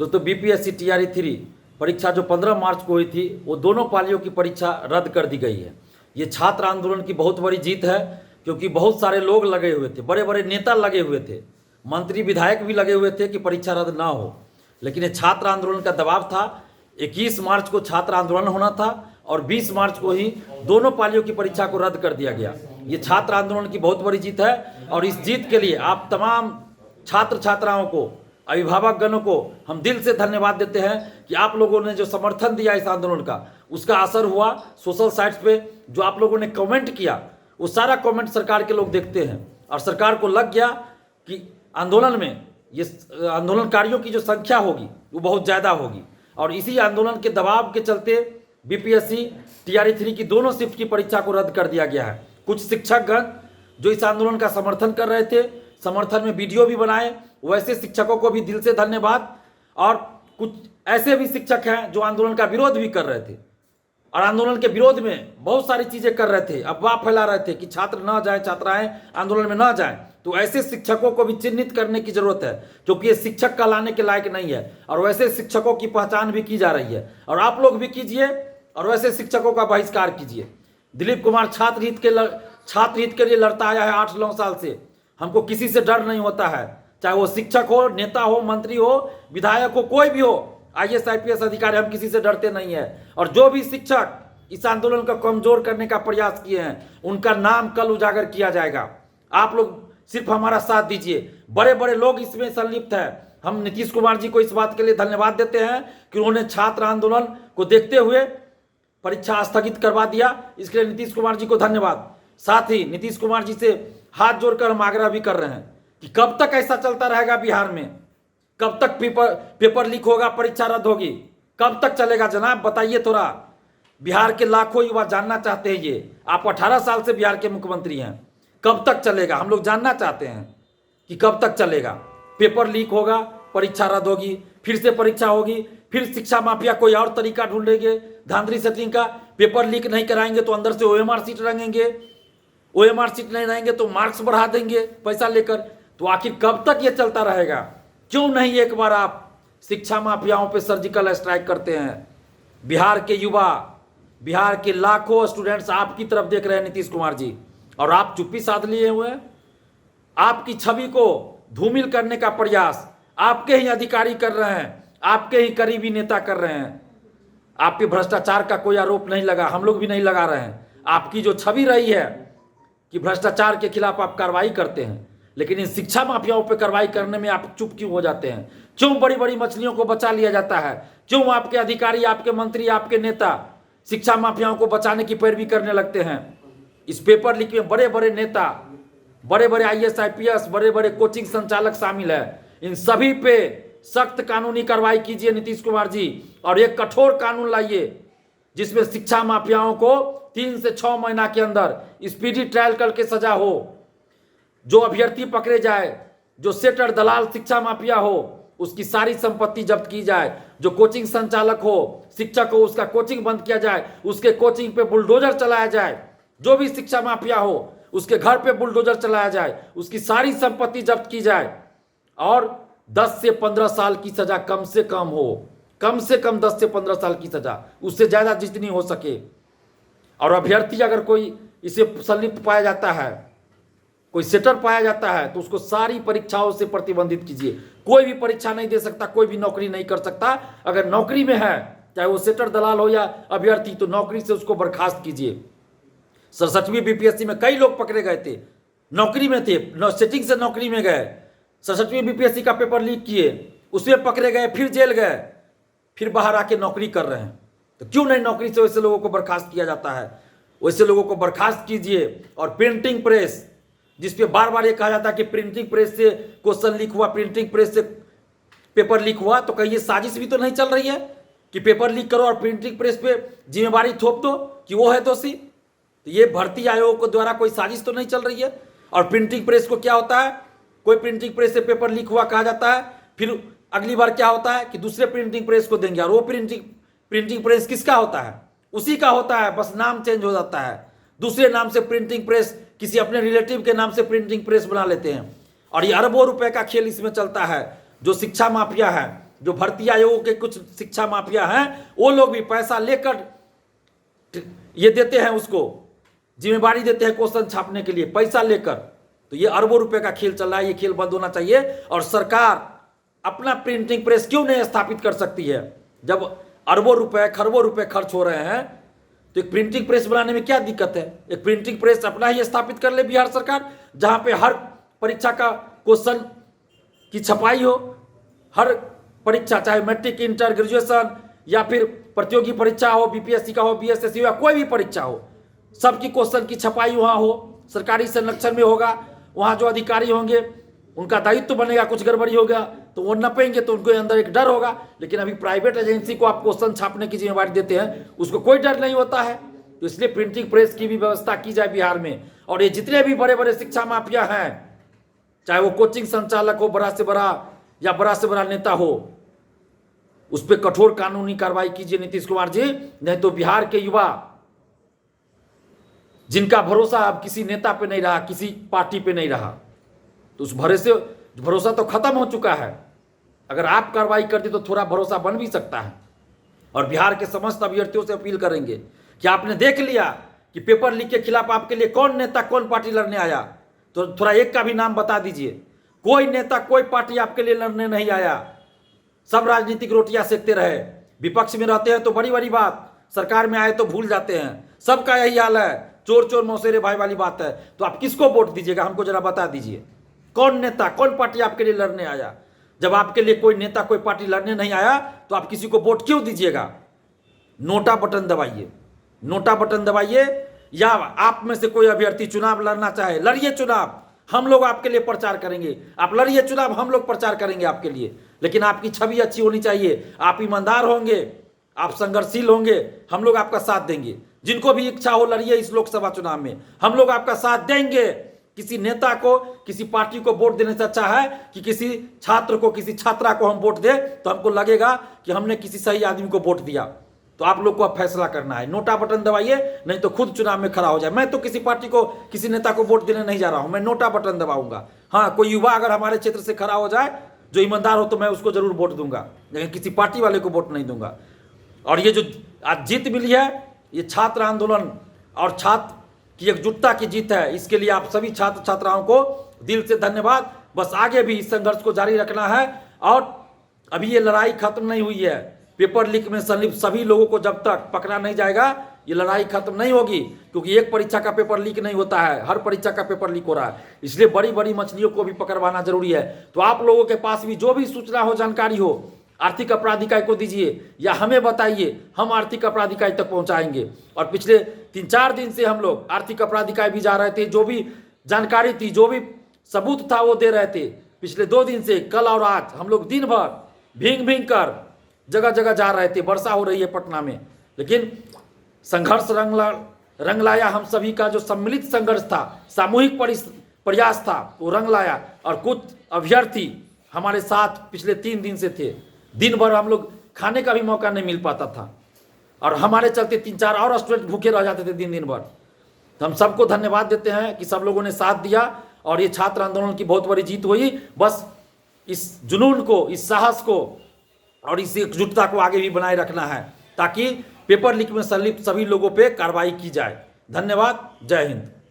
दोस्तों BPSC TRE 3 परीक्षा जो 15 मार्च को हुई थी वो दोनों पालियों की परीक्षा रद्द कर दी गई है। ये छात्र आंदोलन की बहुत बड़ी जीत है, क्योंकि बहुत सारे लोग लगे हुए थे, बड़े बड़े नेता लगे हुए थे, मंत्री विधायक भी लगे हुए थे कि परीक्षा रद्द ना हो। लेकिन ये छात्र आंदोलन का दबाव था। 21 मार्च को छात्र आंदोलन होना था और 20 मार्च को ही दोनों पालियों की परीक्षा को रद्द कर दिया गया। ये छात्र आंदोलन की बहुत बड़ी जीत है और इस जीत के लिए आप तमाम छात्र छात्राओं को, अभिभावक गणों को हम दिल से धन्यवाद देते हैं कि आप लोगों ने जो समर्थन दिया इस आंदोलन का, उसका असर हुआ। सोशल साइट्स पे जो आप लोगों ने कमेंट किया, वो सारा कमेंट सरकार के लोग देखते हैं और सरकार को लग गया कि आंदोलन में ये आंदोलनकारियों की जो संख्या होगी वो बहुत ज़्यादा होगी। और इसी आंदोलन के दबाव के चलते बीपीएससी टीआरई 3 की दोनों शिफ्ट की परीक्षा को रद्द कर दिया गया है। कुछ शिक्षकगण जो इस आंदोलन का समर्थन कर रहे थे, समर्थन में वीडियो भी बनाए, वैसे शिक्षकों को भी दिल से धन्यवाद। और कुछ ऐसे भी शिक्षक हैं जो आंदोलन का विरोध भी कर रहे थे और आंदोलन के विरोध में बहुत सारी चीजें कर रहे थे, अफवाह फैला रहे थे कि छात्र ना जाएं, छात्राएं आंदोलन में ना जाएं। तो ऐसे शिक्षकों को भी चिन्हित करने की जरूरत है, क्योंकि ये शिक्षक कहलाने के लायक नहीं है और वैसे शिक्षकों की पहचान भी की जा रही है। और आप लोग भी कीजिए और वैसे शिक्षकों का बहिष्कार कीजिए। दिलीप कुमार छात्र हित के लिए लड़ता आया है 8-9 साल से। हमको किसी से डर नहीं होता है, चाहे वो शिक्षक हो, नेता हो, मंत्री हो, विधायक हो, कोई भी हो, IAS IPS अधिकारी, हम किसी से डरते नहीं है। और जो भी शिक्षक इस आंदोलन को कमजोर करने का प्रयास किए हैं, उनका नाम कल उजागर किया जाएगा। आप लोग सिर्फ हमारा साथ दीजिए। बड़े बड़े लोग इसमें संलिप्त हैं। हम नीतीश कुमार जी को इस बात के लिए धन्यवाद देते हैं कि उन्होंने छात्र आंदोलन को देखते हुए परीक्षा स्थगित करवा दिया। इसके लिए नीतीश कुमार जी को धन्यवाद। साथ ही नीतीश कुमार जी से हाथ जोड़कर हम आग्रह भी कर रहे हैं कि कब तक ऐसा चलता रहेगा बिहार में, कब तक पेपर लीक होगा, परीक्षा रद्द होगी, कब तक चलेगा जनाब, बताइए थोड़ा। बिहार के लाखों युवा जानना चाहते हैं ये। आप 18 साल से बिहार के मुख्यमंत्री हैं, कब तक चलेगा? हम लोग जानना चाहते हैं कि कब तक चलेगा। पेपर लीक होगा, परीक्षा रद्द होगी, फिर से परीक्षा होगी, फिर शिक्षा माफिया कोई और तरीका ढूंढेंगे धांधली सेटिंग का। पेपर लीक नहीं कराएंगे तो अंदर से OMR सीट रहेंगे, OMR सीट नहीं रहेंगे तो मार्क्स बढ़ा देंगे पैसा लेकर। तो आखिर कब तक ये चलता रहेगा? क्यों नहीं एक बार आप शिक्षा माफियाओं पे सर्जिकल स्ट्राइक करते हैं? बिहार के युवा, बिहार के लाखों स्टूडेंट्स आपकी तरफ देख रहे हैं नीतीश कुमार जी, और आप चुप्पी साध लिए हुए हैं। आपकी छवि को धूमिल करने का प्रयास आपके ही अधिकारी कर रहे हैं, आपके ही करीबी नेता कर रहे हैं। आप पे भ्रष्टाचार का कोई आरोप नहीं लगा, हम लोग भी नहीं लगा रहे हैं। आपकी जो छवि रही है कि भ्रष्टाचार के खिलाफ आप कार्रवाई करते हैं, लेकिन इन शिक्षा माफियाओं पे कार्रवाई करने में आप चुप क्यों हो जाते हैं? क्यों बड़ी बड़ी मछलियों को बचा लिया जाता है? क्यों आपके अधिकारी, आपके मंत्री, आपके नेता शिक्षा माफियाओं को बचाने की पैरवी करने लगते हैं? इस पेपर लीक में बड़े बड़े नेता, बड़े बड़े IAS IPS, बड़े बड़े कोचिंग संचालक शामिल है। इन सभी पे सख्त कानूनी कार्रवाई कीजिए नीतीश कुमार जी, और एक कठोर कानून लाइए जिसमें शिक्षा माफियाओं को 3 से 6 महीना के अंदर स्पीडी ट्रायल करके सजा हो। जो अभ्यर्थी पकड़े जाए, जो सेटर दलाल शिक्षा माफिया हो, उसकी सारी संपत्ति जब्त की जाए। जो कोचिंग संचालक हो, शिक्षक हो, उसका कोचिंग बंद किया जाए, उसके कोचिंग पे बुलडोजर चलाया जाए। जो भी शिक्षा माफिया हो, उसके घर पे बुलडोजर चलाया जाए, उसकी सारी संपत्ति जब्त की जाए और 10 से 15 साल की सजा कम से कम हो। कम से कम 10 से 15 साल की सजा, उससे ज्यादा जितनी हो सके। और अभ्यर्थी अगर कोई इसे संलिप्त पाया जाता है, कोई सेटर पाया जाता है, तो उसको सारी परीक्षाओं से प्रतिबंधित कीजिए। कोई भी परीक्षा नहीं दे सकता, कोई भी नौकरी नहीं कर सकता। अगर नौकरी में है, चाहे वो सेटर दलाल हो या अभ्यर्थी, तो नौकरी से उसको बर्खास्त कीजिए। 67वीं BPSC में कई लोग पकड़े गए थे, नौकरी में थे, सेटिंग से नौकरी में गए। 67वीं BPSC का पेपर लीक किए, उसमें पकड़े गए, फिर जेल गए, फिर बाहर आके नौकरी कर रहे हैं। तो क्यों नहीं नौकरी से वैसे लोगों को बर्खास्त किया जाता है? वैसे लोगों को बर्खास्त कीजिए। और प्रिंटिंग प्रेस, जिसपे बार बार ये कहा जाता है कि प्रिंटिंग प्रेस से क्वेश्चन लीक हुआ, प्रिंटिंग प्रेस से पेपर लीक हुआ, तो कहीं ये साजिश भी तो नहीं चल रही है कि पेपर लीक करो और प्रिंटिंग प्रेस पे जिम्मेवारी थोप दो कि वो है दोषी? तो ये भर्ती आयोग के द्वारा कोई साजिश तो नहीं चल रही है? और प्रिंटिंग प्रेस को क्या होता है, कोई प्रिंटिंग प्रेस से पेपर लीक हुआ कहा जाता है, फिर अगली बार क्या होता है कि दूसरे प्रिंटिंग प्रेस को देंगे। और वो प्रिंटिंग प्रेस किसका होता है? उसी का होता है, बस नाम चेंज हो जाता है। दूसरे नाम से प्रिंटिंग प्रेस, किसी अपने रिलेटिव के नाम से प्रिंटिंग प्रेस बना लेते हैं। और ये अरबों रुपए का खेल इसमें चलता है। जो शिक्षा माफिया है, जो भर्ती आयोगों के कुछ शिक्षा माफिया हैं, वो लोग भी पैसा लेकर ये देते हैं, उसको जिम्मेवारी देते हैं क्वेश्चन छापने के लिए पैसा लेकर। तो ये अरबों रुपए का खेल चल रहा है, ये खेल बंद होना चाहिए। और सरकार अपना प्रिंटिंग प्रेस क्यों नहीं स्थापित कर सकती है? जब अरबों रुपए खरबों रुपए खर्च हो रहे हैं तो एक प्रिंटिंग प्रेस बनाने में क्या दिक्कत है? एक प्रिंटिंग प्रेस अपना ही स्थापित कर ले बिहार सरकार, जहां पे हर परीक्षा का क्वेश्चन की छपाई हो। हर परीक्षा, चाहे मैट्रिक, इंटर, ग्रेजुएशन या फिर प्रतियोगी परीक्षा हो, बीपीएससी का हो, बीएसएससी हो या कोई भी परीक्षा हो, सबकी क्वेश्चन की छपाई वहां हो, सरकारी संरक्षण में होगा। वहां जो अधिकारी होंगे उनका दायित्व बनेगा, कुछ गड़बड़ी होगा तो वो नपेंगे, तो उनके अंदर एक डर होगा। लेकिन अभी प्राइवेट एजेंसी को आप क्वेश्चन छापने की जिम्मेवारी देते हैं, उसको कोई डर नहीं होता है। तो इसलिए प्रिंटिंग प्रेस की भी व्यवस्था की जाए बिहार में। और ये जितने भी बड़े बड़े शिक्षा माफिया हैं, चाहे वो कोचिंग संचालक हो, बड़ा से बड़ा या बड़ा से बड़ा नेता हो, उस पर कठोर कानूनी कार्रवाई कीजिए नीतीश कुमार जी। नहीं तो बिहार के युवा, जिनका भरोसा अब किसी नेता पे नहीं रहा, किसी पार्टी पे नहीं रहा, तो उस भरोसा तो खत्म हो चुका है। अगर आप कार्रवाई कर दी तो थोड़ा भरोसा बन भी सकता है। और बिहार के समस्त अभ्यर्थियों से अपील करेंगे कि आपने देख लिया कि पेपर लीक के खिलाफ आपके लिए कौन नेता, कौन पार्टी लड़ने आया, तो थोड़ा एक का भी नाम बता दीजिए। कोई नेता, कोई पार्टी आपके लिए लड़ने नहीं आया। सब राजनीतिक रोटियां सेकते रहे। विपक्ष में रहते हैं तो बड़ी बड़ी बात, सरकार में आए तो भूल जाते हैं। सबका यही हाल है, चोर चोर मौसेरे भाई वाली बात है। तो आप किसको वोट दीजिएगा, हमको जरा बता दीजिए। कौन नेता, कौन पार्टी आपके लिए लड़ने आया? जब आपके लिए कोई नेता, कोई पार्टी लड़ने नहीं आया तो आप किसी को वोट क्यों दीजिएगा? नोटा बटन दबाइए, नोटा बटन दबाइए। या आप में से कोई अभ्यर्थी चुनाव लड़ना चाहे, लड़िए चुनाव, हम लोग आपके लिए प्रचार करेंगे। आप लड़िए चुनाव, हम लोग प्रचार करेंगे आपके लिए। लेकिन आपकी छवि अच्छी होनी चाहिए, आप ईमानदार होंगे, आप संघर्षशील होंगे, हम लोग आपका साथ देंगे। जिनको भी इच्छा हो लड़िए इस लोकसभा चुनाव में, हम लोग आपका साथ देंगे। किसी नेता को, किसी पार्टी को वोट देने से अच्छा है कि किसी छात्र को, किसी छात्रा को हम वोट दें तो हमको लगेगा कि हमने किसी सही आदमी को वोट दिया। तो आप लोग को अब फैसला करना है। नोटा बटन दबाइए, नहीं तो खुद चुनाव में खड़ा हो जाए। मैं तो किसी पार्टी को, किसी नेता को वोट देने नहीं जा रहा हूं, मैं नोटा बटन दबाऊंगा। हाँ, कोई युवा अगर हमारे क्षेत्र से खड़ा हो जाए जो ईमानदार हो तो मैं उसको जरूर वोट दूंगा, लेकिन किसी पार्टी वाले को वोट नहीं दूंगा। और ये जो आज जीत मिली है, ये छात्र आंदोलन और छात्र की एकजुटता की जीत है। इसके लिए आप सभी छात्र छात्राओं को दिल से धन्यवाद। बस आगे भी इस संघर्ष को जारी रखना है। और अभी ये लड़ाई खत्म नहीं हुई है। पेपर लीक में संलिप्त सभी लोगों को जब तक पकड़ा नहीं जाएगा, ये लड़ाई खत्म नहीं होगी। क्योंकि एक परीक्षा का पेपर लीक नहीं होता है, हर परीक्षा का पेपर लीक हो रहा है। इसलिए बड़ी बड़ी मछलियों को भी पकड़वाना जरूरी है। तो आप लोगों के पास भी जो भी सूचना हो, जानकारी हो, आर्थिक अपराध इकाई को दीजिए या हमें बताइए, हम आर्थिक अपराध इकाई तक पहुंचाएंगे। और पिछले 3-4 दिन से हम लोग आर्थिक अपराध इकाई भी जा रहे थे, जो भी जानकारी थी, जो भी सबूत था वो दे रहे थे। पिछले 2 दिन से, कल और आज, हम लोग दिन भर भींग भींग कर जगह जगह जा रहे थे। वर्षा हो रही है पटना में, लेकिन संघर्ष रंग लाया। हम सभी का जो सम्मिलित संघर्ष था, सामूहिक प्रयास था, वो रंग लाया। और कुछ अभ्यर्थी हमारे साथ पिछले 3 दिन से थे। दिन भर हम लोग खाने का भी मौका नहीं मिल पाता था, और हमारे चलते 3-4 और स्टूडेंट भूखे रह जाते थे दिन भर। तो हम सबको धन्यवाद देते हैं कि सब लोगों ने साथ दिया और ये छात्र आंदोलन की बहुत बड़ी जीत हुई। बस इस जुनून को, इस साहस को और इस एकजुटता को आगे भी बनाए रखना है, ताकि पेपर लीक में संलिप्त सभी लोगों पे कार्रवाई की जाए। धन्यवाद। जय हिंद।